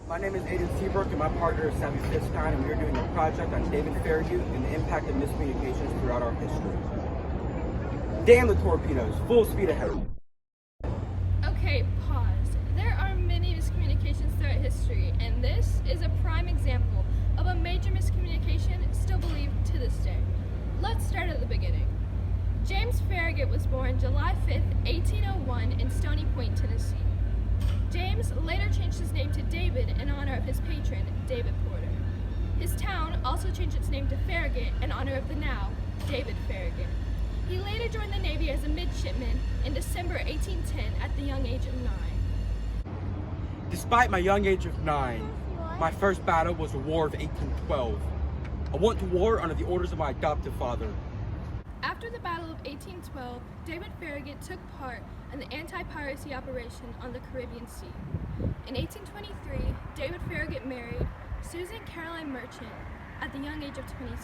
My name is Aiden Seabrook and my partner is Savi Fistein, and we are doing a project on David Farragut and the impact of miscommunications throughout our history. Damn the torpedoes, full speed ahead. Okay, pause. There are many miscommunications throughout history, and this is a prime example of a major miscommunication still believed to this day. Let's start at the beginning. James Farragut was born July 5th, 1801 in Stony Point, Tennessee. James later changed his name to David in honor of his patron, David Porter. His town also changed its name to Farragut in honor of the now David Farragut. He later joined the Navy as a midshipman in December 1810 at the young age of 9. Despite my young age of 9, my first battle was the War of 1812. I went to war under the orders of my adoptive father. After the Battle of 1812, David Farragut took part in the anti-piracy operation on the Caribbean Sea. In 1823, David Farragut married Susan Caroline Merchant at the young age of 22.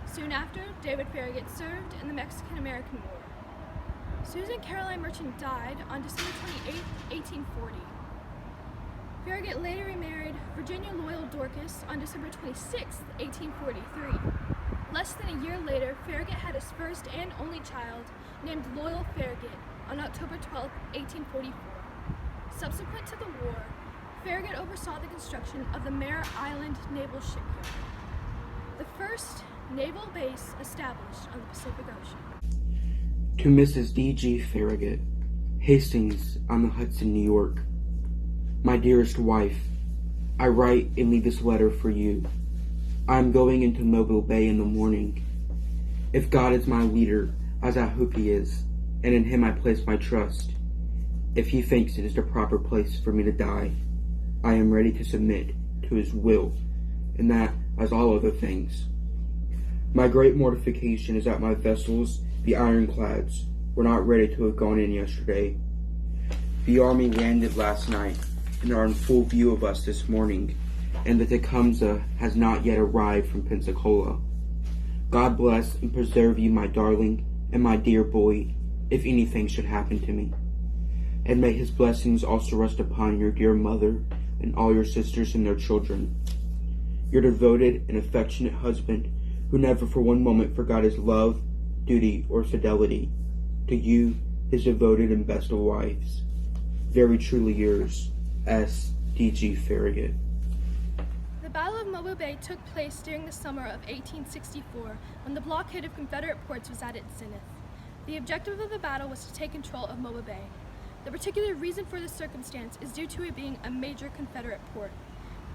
Soon after, David Farragut served in the Mexican-American War. Susan Caroline Merchant died on December 28, 1840. Farragut later remarried Virginia Loyal Dorcas on December 26, 1843. Less than a year later, Farragut had his first and only child, named Loyal Farragut, on October 12, 1844. Subsequent to the war, Farragut oversaw the construction of the Mare Island Naval Shipyard, the first naval base established on the Pacific Ocean. To Mrs. D.G. Farragut, Hastings on the Hudson, New York. My dearest wife, I write and leave this letter for you. I am going into Mobile Bay in the morning. If God is my leader, as I hope he is, and in him I place my trust, if he thinks it is the proper place for me to die, I am ready to submit to his will, and that as all other things. My great mortification is that my vessels, the ironclads, were not ready to have gone in yesterday. The army landed last night and are in full view of us this morning, and the Tecumseh has not yet arrived from Pensacola. God bless and preserve you, my darling and my dear boy, if anything should happen to me. And may his blessings also rest upon your dear mother and all your sisters and their children. Your devoted and affectionate husband, who never for one moment forgot his love, duty, or fidelity. To you, his devoted and best of wives. Very truly yours, S. D.G. Farragut. The Battle of Mobile Bay took place during the summer of 1864, when the blockade of Confederate ports was at its zenith. The objective of the battle was to take control of Mobile Bay. The particular reason for this circumstance is due to it being a major Confederate port.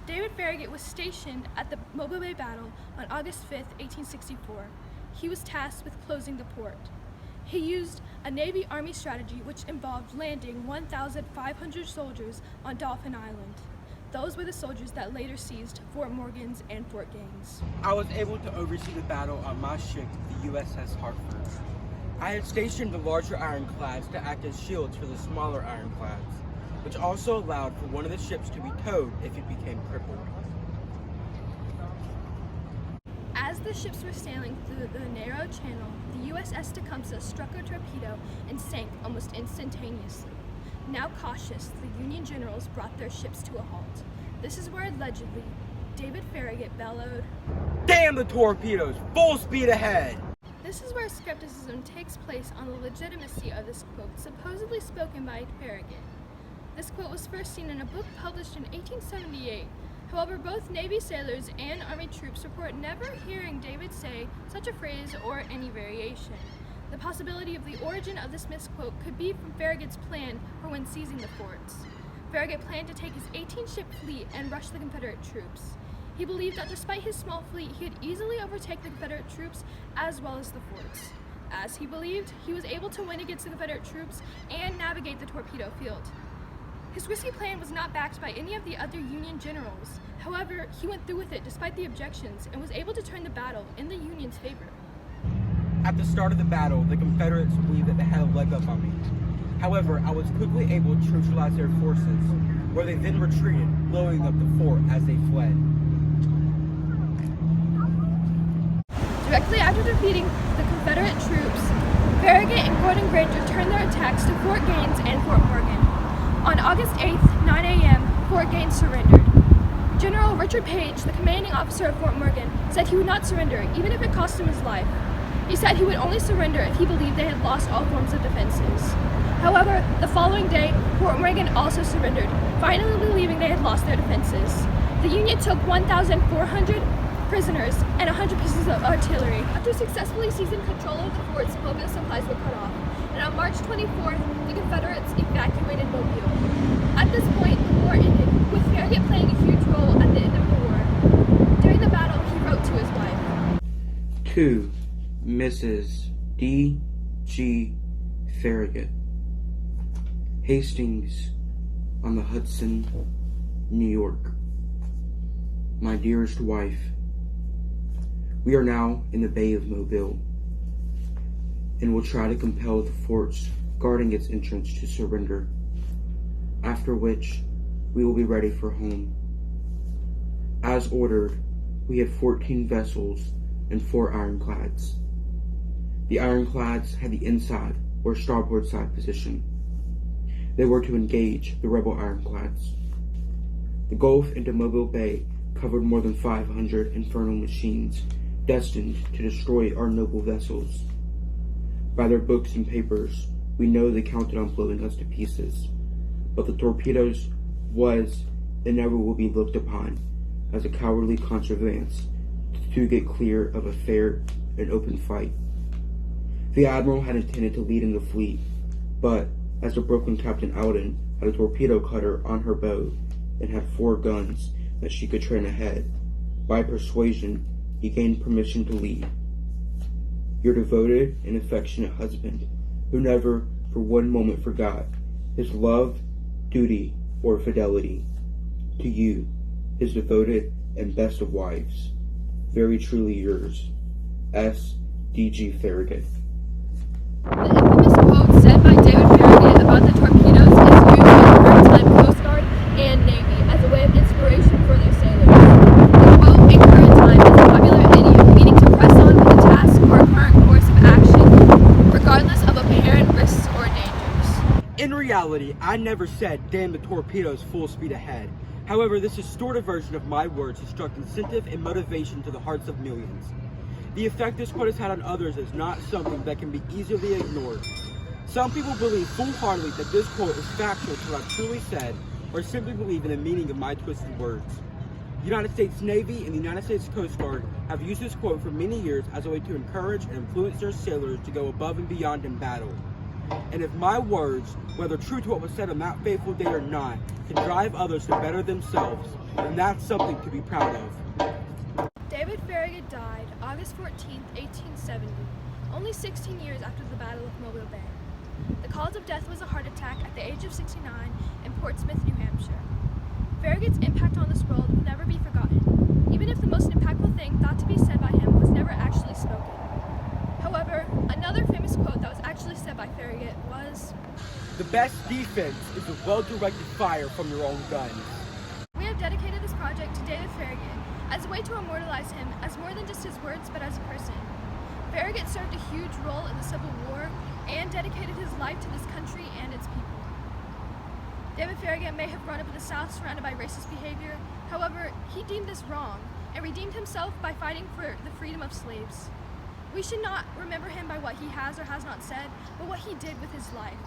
David Farragut was stationed at the Mobile Bay Battle on August 5, 1864. He was tasked with closing the port. He used a Navy-Army strategy which involved landing 1,500 soldiers on Dauphin Island. Those were the soldiers that later seized Fort Morgan's and Fort Gaines. I was able to oversee the battle on my ship, the USS Hartford. I had stationed the larger ironclads to act as shields for the smaller ironclads, which also allowed for one of the ships to be towed if it became crippled. As the ships were sailing through the narrow channel, the USS Tecumseh struck a torpedo and sank almost instantaneously. Now cautious, the Union generals brought their ships to a halt. This is where allegedly David Farragut bellowed, Damn the torpedoes, full speed ahead! This is where skepticism takes place on the legitimacy of this quote, supposedly spoken by Farragut. This quote was first seen in a book published in 1878. However, both Navy sailors and Army troops report never hearing David say such a phrase or any variation. The possibility of the origin of this misquote could be from Farragut's plan for when seizing the forts. Farragut planned to take his 18-ship fleet and rush the Confederate troops. He believed that despite his small fleet, he could easily overtake the Confederate troops as well as the forts. As he believed, he was able to win against the Confederate troops and navigate the torpedo field. His risky plan was not backed by any of the other Union generals. However, he went through with it despite the objections and was able to turn the battle in the Union's favor. At the start of the battle, the Confederates believed that they had a leg up on me. However, I was quickly able to neutralize their forces, where they then retreated, blowing up the fort as they fled. Directly after defeating the Confederate troops, Farragut and Gordon Granger turned their attacks to Fort Gaines and Fort Morgan. On August 8th, 9 a.m., Fort Gaines surrendered. General Richard Page, the commanding officer of Fort Morgan, said he would not surrender, even if it cost him his life. He said he would only surrender if he believed they had lost all forms of defenses. However, the following day, Fort Morgan also surrendered, finally believing they had lost their defenses. The Union took 1,400 prisoners and 100 pieces of artillery. After successfully seizing control of the fort's Mobile supplies were cut off, and on March 24th, the Confederates evacuated Mobile. At this point, the war ended, with Farragut playing a huge role at the end of the war. During the battle, he wrote to his wife. To Mrs. D. G. Farragut, Hastings on the Hudson, New York. My dearest wife, we are now in the Bay of Mobile, and will try to compel the forts guarding its entrance to surrender, after which we will be ready for home. As ordered, we had 14 vessels and 4 ironclads. The ironclads had the inside or starboard side position. They were to engage the rebel ironclads. The Gulf into Mobile Bay covered more than 500 infernal machines destined to destroy our noble vessels. By their books and papers, we know they counted on blowing us to pieces, but the torpedoes was and never will be looked upon as a cowardly contrivance to get clear of a fair and open fight. The Admiral had intended to lead in the fleet, but as the Brooklyn Captain Aiden had a torpedo cutter on her bow and had 4 guns that she could train ahead, by persuasion he gained permission to lead. Your devoted and affectionate husband, who never for one moment forgot his love, duty, or fidelity. To you, his devoted and best of wives. Very truly yours, S. D. G. Farragut. The infamous quote said by David Farragut about the torpedoes is used by the maritime Coast Guard and Navy as a way of inspiration for their sailors. The quote in current time is a popular idiom meaning to press on with a task or a current course of action, regardless of apparent risks or dangers. In reality, I never said, damn the torpedoes full speed ahead. However, this distorted version of my words has struck incentive and motivation to the hearts of millions. The effect this quote has had on others is not something that can be easily ignored. Some people believe full-heartedly that this quote is factual to what I've truly said, or simply believe in the meaning of my twisted words. The United States Navy and the United States Coast Guard have used this quote for many years as a way to encourage and influence their sailors to go above and beyond in battle. And if my words, whether true to what was said on that fateful day or not, can drive others to better themselves, then that's something to be proud of. David Farragut died August 14, 1870, only 16 years after the Battle of Mobile Bay. The cause of death was a heart attack at the age of 69 in Portsmouth, New Hampshire. Farragut's impact on this world will never be forgotten, even if the most impactful thing thought to be said by him was never actually spoken. However, another famous quote that was actually said by Farragut was, "The best defense is a well-directed fire from your own guns." We have dedicated this project to David Farragut as a way to immortalize him as more than just his words, but as a person. Farragut served a huge role in the Civil War and dedicated his life to this country and its people. David Farragut may have grown up in the South surrounded by racist behavior. However, he deemed this wrong and redeemed himself by fighting for the freedom of slaves. We should not remember him by what he has or has not said, but what he did with his life.